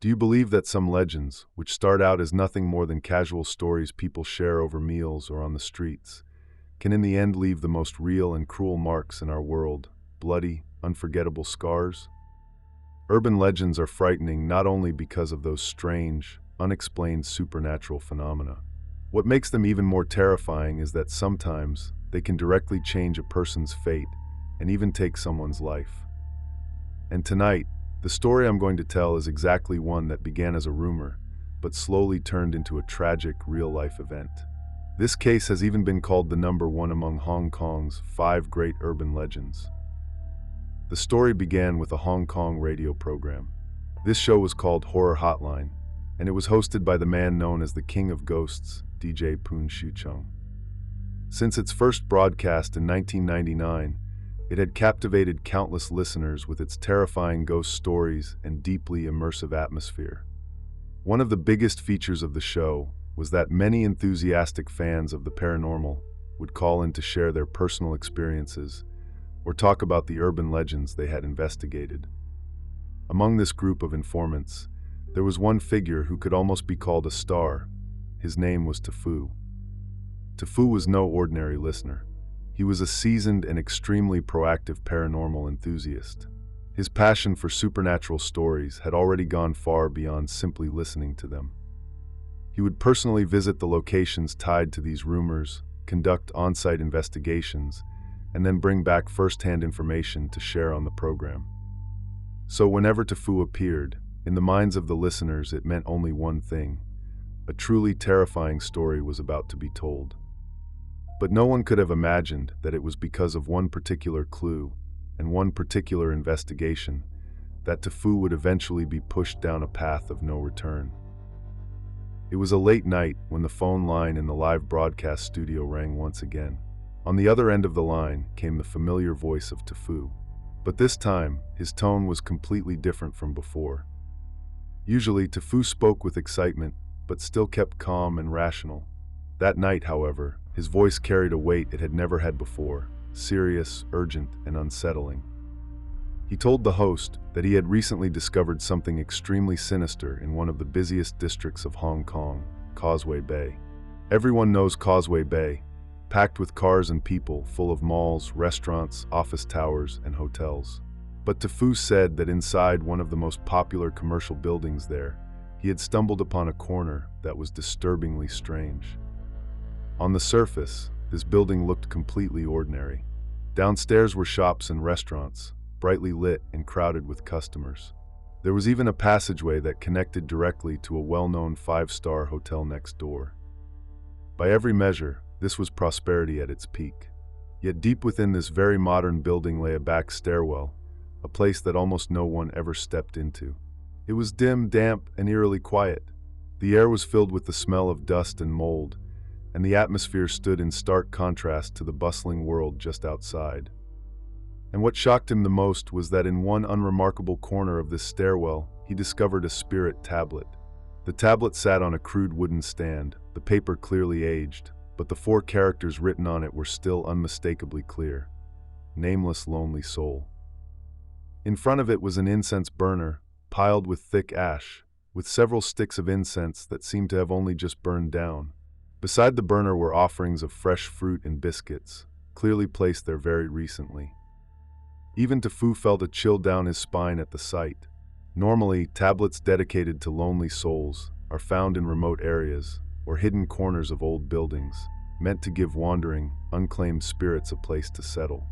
Do you believe that some legends, which start out as nothing more than casual stories people share over meals or on the streets, can in the end leave the most real and cruel marks in our world, bloody, unforgettable scars? Urban legends are frightening not only because of those strange, unexplained supernatural phenomena. What makes them even more terrifying is that sometimes they can directly change a person's fate and even take someone's life. And tonight, the story I'm going to tell is exactly one that began as a rumor, but slowly turned into a tragic, real-life event. This case has even been called the #1 among Hong Kong's 5 great urban legends. The story began with a Hong Kong radio program. This show was called Horror Hotline, and it was hosted by the man known as the King of Ghosts, DJ Poon Shu-chung. Since its first broadcast in 1999, it had captivated countless listeners with its terrifying ghost stories and deeply immersive atmosphere. One of the biggest features of the show was that many enthusiastic fans of the paranormal would call in to share their personal experiences or talk about the urban legends they had investigated. Among this group of informants, there was one figure who could almost be called a star. His name was Tefu. Tefu was no ordinary listener. He was a seasoned and extremely proactive paranormal enthusiast. His passion for supernatural stories had already gone far beyond simply listening to them. He would personally visit the locations tied to these rumors, conduct on-site investigations, and then bring back first-hand information to share on the program. So whenever Tefu appeared, in the minds of the listeners it meant only one thing: a truly terrifying story was about to be told. But no one could have imagined that it was because of one particular clue and one particular investigation that Tefu would eventually be pushed down a path of no return. It was a late night when the phone line in the live broadcast studio rang once again. On the other end of the line came the familiar voice of Tefu, but this time his tone was completely different from before. Usually Tefu spoke with excitement, but still kept calm and rational. That night, however, his voice carried a weight it had never had before, serious, urgent, and unsettling. He told the host that he had recently discovered something extremely sinister in one of the busiest districts of Hong Kong, Causeway Bay. Everyone knows Causeway Bay, packed with cars and people, full of malls, restaurants, office towers, and hotels. But Tefu said that inside one of the most popular commercial buildings there, he had stumbled upon a corner that was disturbingly strange. On the surface, this building looked completely ordinary. Downstairs were shops and restaurants, brightly lit and crowded with customers. There was even a passageway that connected directly to a well-known 5-star hotel next door. By every measure, this was prosperity at its peak. Yet deep within this very modern building lay a back stairwell, a place that almost no one ever stepped into. It was dim, damp, and eerily quiet. The air was filled with the smell of dust and mold, and the atmosphere stood in stark contrast to the bustling world just outside. And what shocked him the most was that in one unremarkable corner of this stairwell, he discovered a spirit tablet. The tablet sat on a crude wooden stand, the paper clearly aged, but the 4 characters written on it were still unmistakably clear: Nameless Lonely Soul. In front of it was an incense burner, piled with thick ash, with several sticks of incense that seemed to have only just burned down. Beside the burner were offerings of fresh fruit and biscuits, clearly placed there very recently. Even Tefu felt a chill down his spine at the sight. Normally, tablets dedicated to lonely souls are found in remote areas or hidden corners of old buildings, meant to give wandering, unclaimed spirits a place to settle.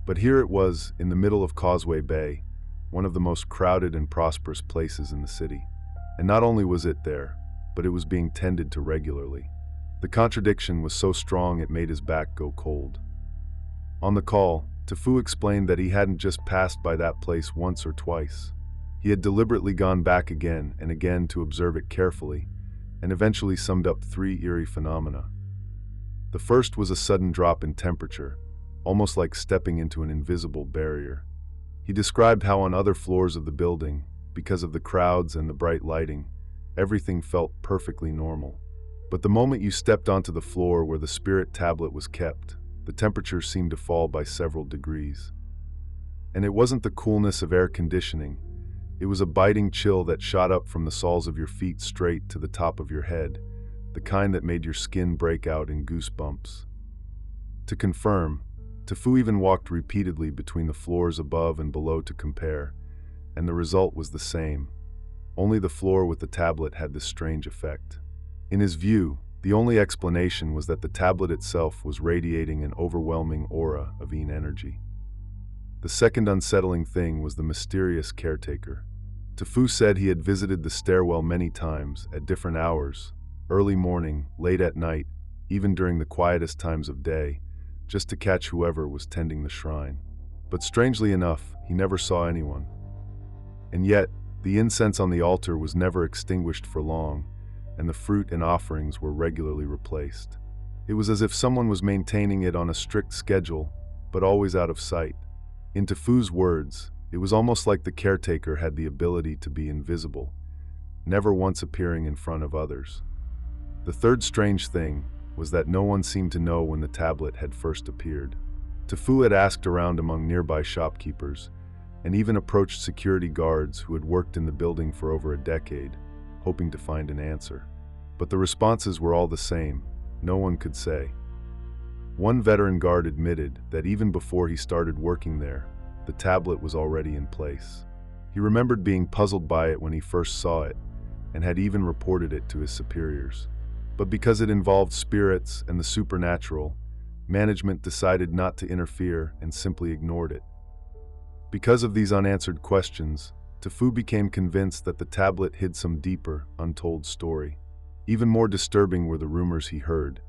But here it was, in the middle of Causeway Bay, one of the most crowded and prosperous places in the city. And not only was it there, but it was being tended to regularly. The contradiction was so strong it made his back go cold. On the call, Tefu explained that he hadn't just passed by that place once or twice. He had deliberately gone back again and again to observe it carefully, and eventually summed up 3 eerie phenomena. The first was a sudden drop in temperature, almost like stepping into an invisible barrier. He described how on other floors of the building, because of the crowds and the bright lighting, everything felt perfectly normal. But the moment you stepped onto the floor where the spirit tablet was kept, the temperature seemed to fall by several degrees. And it wasn't the coolness of air conditioning. It was a biting chill that shot up from the soles of your feet straight to the top of your head, the kind that made your skin break out in goosebumps. To confirm, Tefu even walked repeatedly between the floors above and below to compare, and the result was the same. Only the floor with the tablet had this strange effect. In his view, the only explanation was that the tablet itself was radiating an overwhelming aura of energy. The second unsettling thing was the mysterious caretaker. Tefu said he had visited the stairwell many times, at different hours, early morning, late at night, even during the quietest times of day, just to catch whoever was tending the shrine. But strangely enough, he never saw anyone. And yet, the incense on the altar was never extinguished for long, and the fruit and offerings were regularly replaced. It was as if someone was maintaining it on a strict schedule, but always out of sight. In Tefu's words, it was almost like the caretaker had the ability to be invisible, never once appearing in front of others. The third strange thing was that no one seemed to know when the tablet had first appeared. Tefu had asked around among nearby shopkeepers, and even approached security guards who had worked in the building for over a decade, hoping to find an answer. But the responses were all the same. No one could say. One veteran guard admitted that even before he started working there, the tablet was already in place. He remembered being puzzled by it when he first saw it, and had even reported it to his superiors. But because it involved spirits and the supernatural, management decided not to interfere and simply ignored it. Because of these unanswered questions, Tefu became convinced that the tablet hid some deeper, untold story. Even more disturbing were the rumors he heard,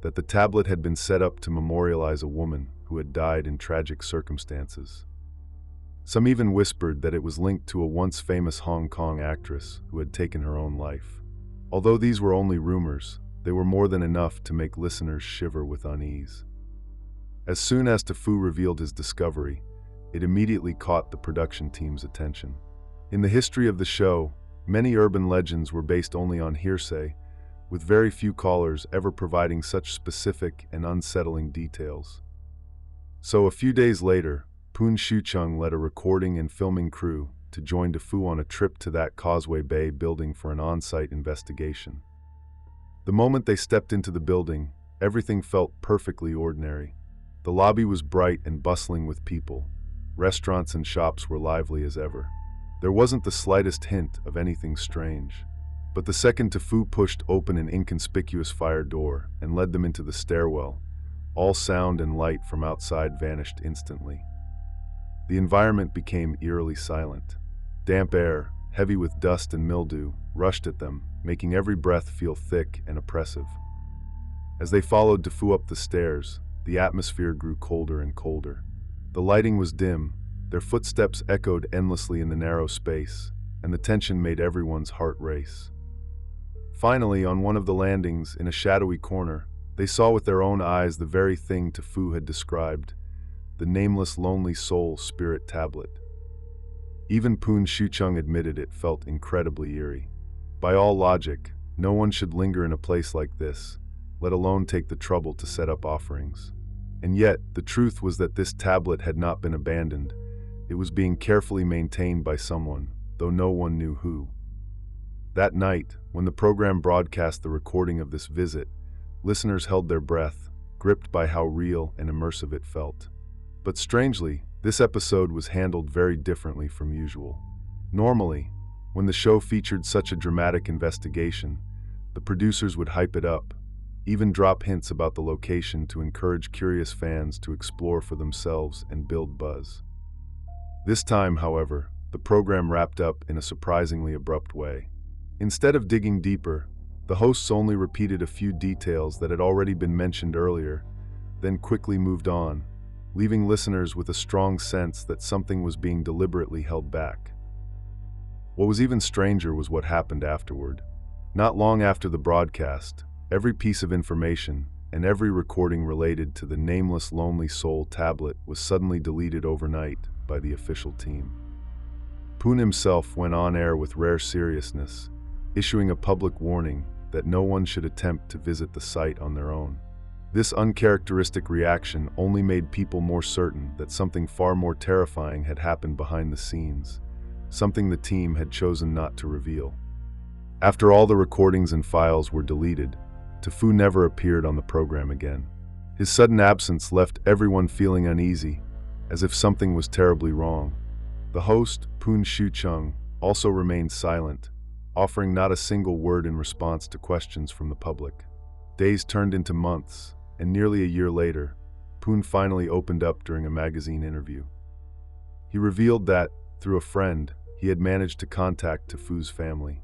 that the tablet had been set up to memorialize a woman who had died in tragic circumstances. Some even whispered that it was linked to a once famous Hong Kong actress who had taken her own life. Although these were only rumors, they were more than enough to make listeners shiver with unease. As soon as Tefu revealed his discovery, it immediately caught the production team's attention. In the history of the show, many urban legends were based only on hearsay, with very few callers ever providing such specific and unsettling details. So a few days later, Poon Shuchung led a recording and filming crew to join Tefu on a trip to that Causeway Bay building for an on-site investigation. The moment they stepped into the building, everything felt perfectly ordinary. The lobby was bright and bustling with people. Restaurants and shops were lively as ever. There wasn't the slightest hint of anything strange. But the second Tefu pushed open an inconspicuous fire door and led them into the stairwell, all sound and light from outside vanished instantly. The environment became eerily silent. Damp air, heavy with dust and mildew, rushed at them, making every breath feel thick and oppressive. As they followed Tefu up the stairs, the atmosphere grew colder and colder. The lighting was dim, their footsteps echoed endlessly in the narrow space, and the tension made everyone's heart race. Finally, on one of the landings, in a shadowy corner, they saw with their own eyes the very thing Tefu had described, the Nameless Lonely Soul spirit tablet. Even Poon Shuchung admitted it felt incredibly eerie. By all logic, no one should linger in a place like this, let alone take the trouble to set up offerings. And yet, the truth was that this tablet had not been abandoned. It was being carefully maintained by someone, though no one knew who. That night, when the program broadcast the recording of this visit, listeners held their breath, gripped by how real and immersive it felt. But strangely, this episode was handled very differently from usual. Normally, when the show featured such a dramatic investigation, the producers would hype it up, even drop hints about the location to encourage curious fans to explore for themselves and build buzz. This time, however, the program wrapped up in a surprisingly abrupt way. Instead of digging deeper, the hosts only repeated a few details that had already been mentioned earlier, then quickly moved on, leaving listeners with a strong sense that something was being deliberately held back. What was even stranger was what happened afterward. Not long after the broadcast, every piece of information and every recording related to the Nameless Lonely Soul tablet was suddenly deleted overnight by the official team. Poon himself went on air with rare seriousness, issuing a public warning that no one should attempt to visit the site on their own. This uncharacteristic reaction only made people more certain that something far more terrifying had happened behind the scenes, something the team had chosen not to reveal. After all the recordings and files were deleted, Tafoo never appeared on the program again. His sudden absence left everyone feeling uneasy, as if something was terribly wrong. The host, Poon Shu-chung, also remained silent, offering not a single word in response to questions from the public. Days turned into months, and nearly a year later, Poon finally opened up during a magazine interview. He revealed that, through a friend, he had managed to contact Tafoo's family.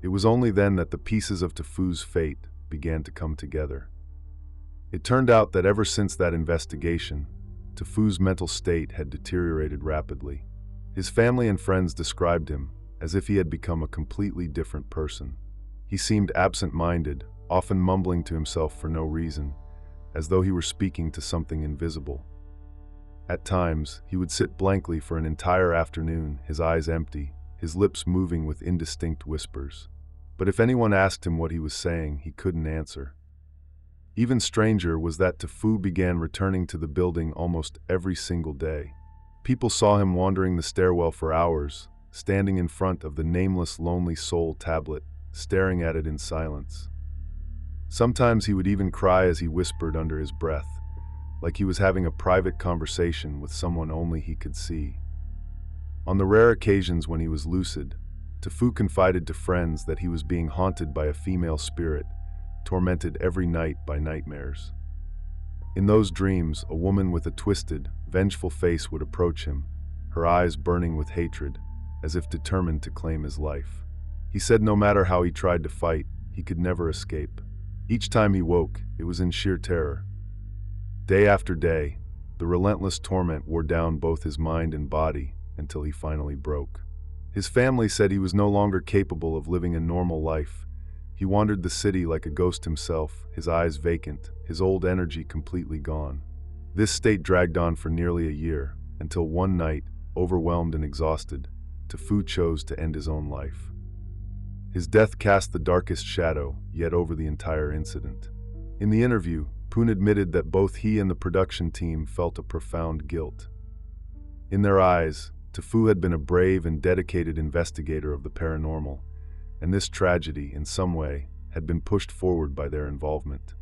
It was only then that the pieces of Tafoo's fate began to come together. It turned out that ever since that investigation, Tafoo's mental state had deteriorated rapidly. His family and friends described him as if he had become a completely different person. He seemed absent-minded, often mumbling to himself for no reason, as though he were speaking to something invisible. At times, he would sit blankly for an entire afternoon, his eyes empty, his lips moving with indistinct whispers. But if anyone asked him what he was saying, he couldn't answer. Even stranger was that Tafoo began returning to the building almost every single day. People saw him wandering the stairwell for hours, standing in front of the Nameless Lonely Soul tablet, staring at it in silence. Sometimes he would even cry as he whispered under his breath, like he was having a private conversation with someone only he could see. On the rare occasions when he was lucid, Tafoo confided to friends that he was being haunted by a female spirit, tormented every night by nightmares. In those dreams, a woman with a twisted, vengeful face would approach him, her eyes burning with hatred, as if determined to claim his life. He said no matter how he tried to fight, he could never escape. Each time he woke, it was in sheer terror. Day after day, the relentless torment wore down both his mind and body until he finally broke. His family said he was no longer capable of living a normal life. He wandered the city like a ghost himself, his eyes vacant, his old energy completely gone. This state dragged on for nearly a year, until one night, overwhelmed and exhausted, Tafoo chose to end his own life. His death cast the darkest shadow yet over the entire incident. In the interview, Poon admitted that both he and the production team felt a profound guilt. In their eyes, Tafoo had been a brave and dedicated investigator of the paranormal, and this tragedy, in some way, had been pushed forward by their involvement.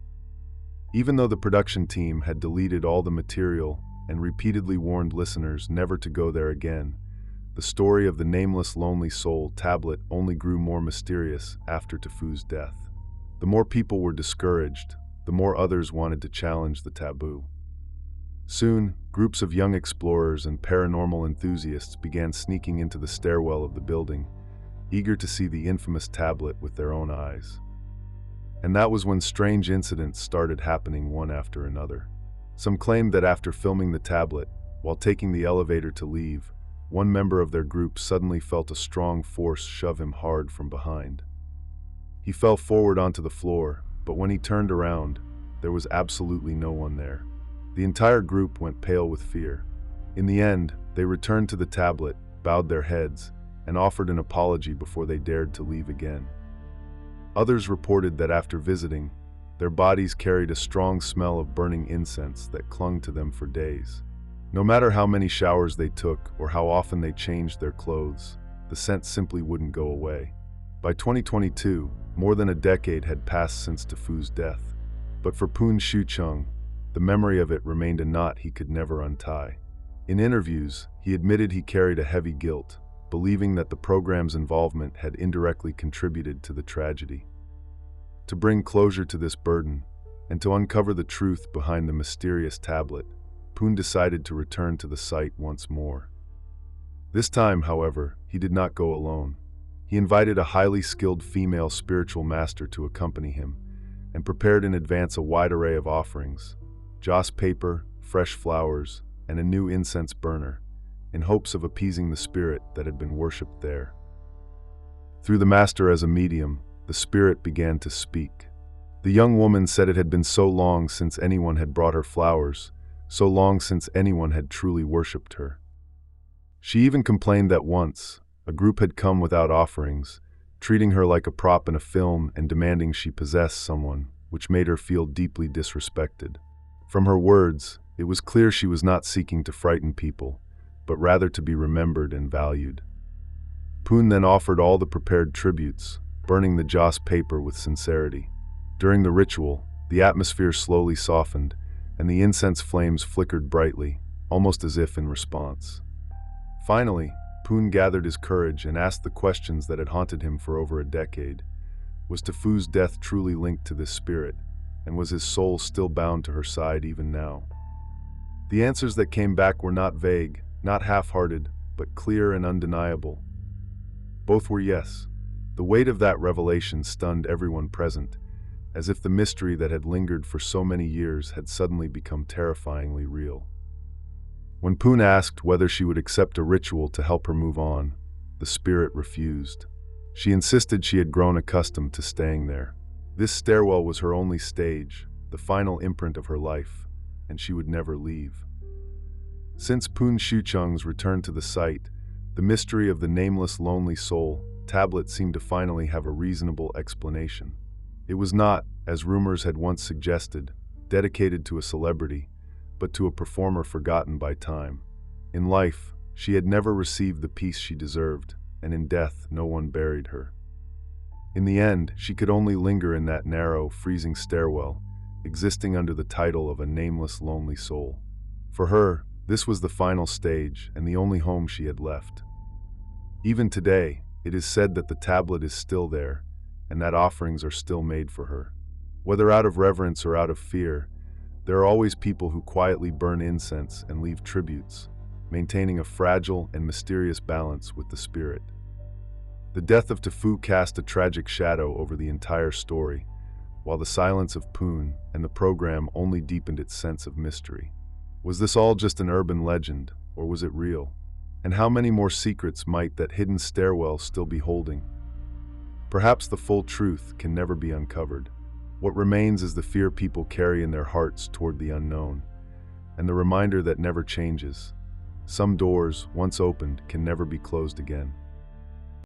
Even though the production team had deleted all the material and repeatedly warned listeners never to go there again, the story of the Nameless Lonely Soul tablet only grew more mysterious after Tafoo's death. The more people were discouraged, the more others wanted to challenge the taboo. Soon, groups of young explorers and paranormal enthusiasts began sneaking into the stairwell of the building, eager to see the infamous tablet with their own eyes. And that was when strange incidents started happening one after another. Some claimed that after filming the tablet, while taking the elevator to leave, one member of their group suddenly felt a strong force shove him hard from behind. He fell forward onto the floor, but when he turned around, there was absolutely no one there. The entire group went pale with fear. In the end, they returned to the tablet, bowed their heads, and offered an apology before they dared to leave again. Others reported that after visiting, their bodies carried a strong smell of burning incense that clung to them for days. No matter how many showers they took or how often they changed their clothes, the scent simply wouldn't go away. By 2022, more than a decade had passed since Tafoo's death. But for Poon Shu-chung, the memory of it remained a knot he could never untie. In interviews, he admitted he carried a heavy guilt, believing that the program's involvement had indirectly contributed to the tragedy. To bring closure to this burden, and to uncover the truth behind the mysterious tablet, Poon decided to return to the site once more. This time, however, he did not go alone. He invited a highly skilled female spiritual master to accompany him, and prepared in advance a wide array of offerings: joss paper, fresh flowers, and a new incense burner, in hopes of appeasing the spirit that had been worshipped there. Through the master as a medium, the spirit began to speak. The young woman said it had been so long since anyone had brought her flowers, so long since anyone had truly worshipped her. She even complained that once, a group had come without offerings, treating her like a prop in a film and demanding she possess someone, which made her feel deeply disrespected. From her words, it was clear she was not seeking to frighten people, but rather to be remembered and valued. Poon then offered all the prepared tributes, burning the joss paper with sincerity. During the ritual, the atmosphere slowly softened, and the incense flames flickered brightly, almost as if in response. Finally, Poon gathered his courage and asked the questions that had haunted him for over a decade. Was Tefu's death truly linked to this spirit, and was his soul still bound to her side even now? The answers that came back were not vague, not half-hearted, but clear and undeniable. Both were yes. The weight of that revelation stunned everyone present, as if the mystery that had lingered for so many years had suddenly become terrifyingly real. When Poon asked whether she would accept a ritual to help her move on, the spirit refused. She insisted she had grown accustomed to staying there. This stairwell was her only stage, the final imprint of her life, and she would never leave. Since Poon Shuchung's return to the site, the mystery of the Nameless Lonely Soul tablet seemed to finally have a reasonable explanation. It was not, as rumors had once suggested, dedicated to a celebrity, but to a performer forgotten by time. In life, she had never received the peace she deserved, and in death, no one buried her. In the end, she could only linger in that narrow, freezing stairwell, existing under the title of a nameless, lonely soul. For her, this was the final stage and the only home she had left. Even today, it is said that the tablet is still there, and that offerings are still made for her. Whether out of reverence or out of fear, there are always people who quietly burn incense and leave tributes, maintaining a fragile and mysterious balance with the spirit. The death of Tefu cast a tragic shadow over the entire story, while the silence of Poon and the program only deepened its sense of mystery. Was this all just an urban legend, or was it real? And how many more secrets might that hidden stairwell still be holding? Perhaps the full truth can never be uncovered. What remains is the fear people carry in their hearts toward the unknown, and the reminder that never changes. Some doors, once opened, can never be closed again.